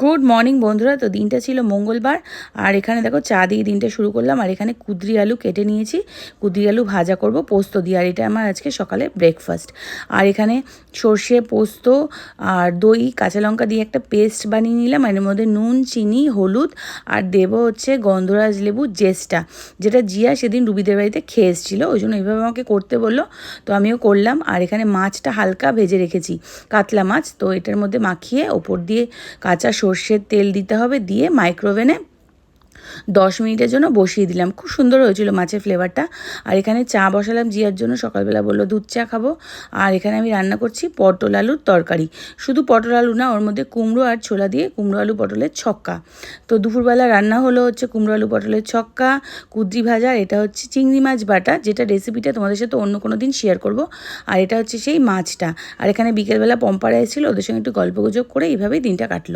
Good morning বন্ধুরা। তো দিনটা ছিল মঙ্গলবার, আর এখানে দেখো চা দিয়ে দিনটা শুরু করলাম। আর এখানে কুদরি আলু কেটে নিয়েছি, কুদরি আলু ভাজা করব পোস্ত দিয়ে। আর এটা আমার আজকে সকালে ব্রেকফাস্ট। আর এখানে সর্ষে, পোস্ত আর দই, কাঁচা লঙ্কা দিয়ে একটা পেস্ট বানিয়ে নিলাম। এর মধ্যে নুন, চিনি, হলুদ আর দেবো হচ্ছে গন্ধরাজ লেবু জেসটা, যেটা জিয়া সেদিন রুবিদের বাড়িতে খেয়ে এসেছিলো, ওই জন্য এইভাবে আমাকে করতে বললো, তো আমিও করলাম। আর এখানে মাছটা হালকা ভেজে রেখেছি, কাতলা মাছ, তো এটার মধ্যে মাখিয়ে ওপর দিয়ে কাঁচা সর্ষের তেল দিতে হবে, দিয়ে মাইক্রোওভেনে 10 মিনিটের জন্য বসিয়ে দিলাম। খুব সুন্দর হয়েছিল মাছের ফ্লেভারটা। আর এখানে চা বসালাম জিয়ার জন্য, সকালবেলা বললো দুধ চা খাবো। আর এখানে আমি রান্না করছি পটল আলুর তরকারি। শুধু পটল আলু না, ওর মধ্যে কুমড়ো আর ছোলা দিয়ে কুমড়ো আলু পটলের ছক্কা। তো দুপুরবেলা রান্না হলো হচ্ছে কুমড়ো আলু পটলের ছক্কা, কুদ্রি ভাজা, এটা হচ্ছে চিংড়ি মাছ বাটা, যেটা রেসিপিটা তোমাদের সাথে অন্য কোনো দিন শেয়ার করব। আর এটা হচ্ছে সেই মাছটা। আর এখানে বিকেলবেলা পম্পারা এসেছিলো, ওদের সঙ্গে একটু গল্পগুজব করে এইভাবেই দিনটা কাটলো।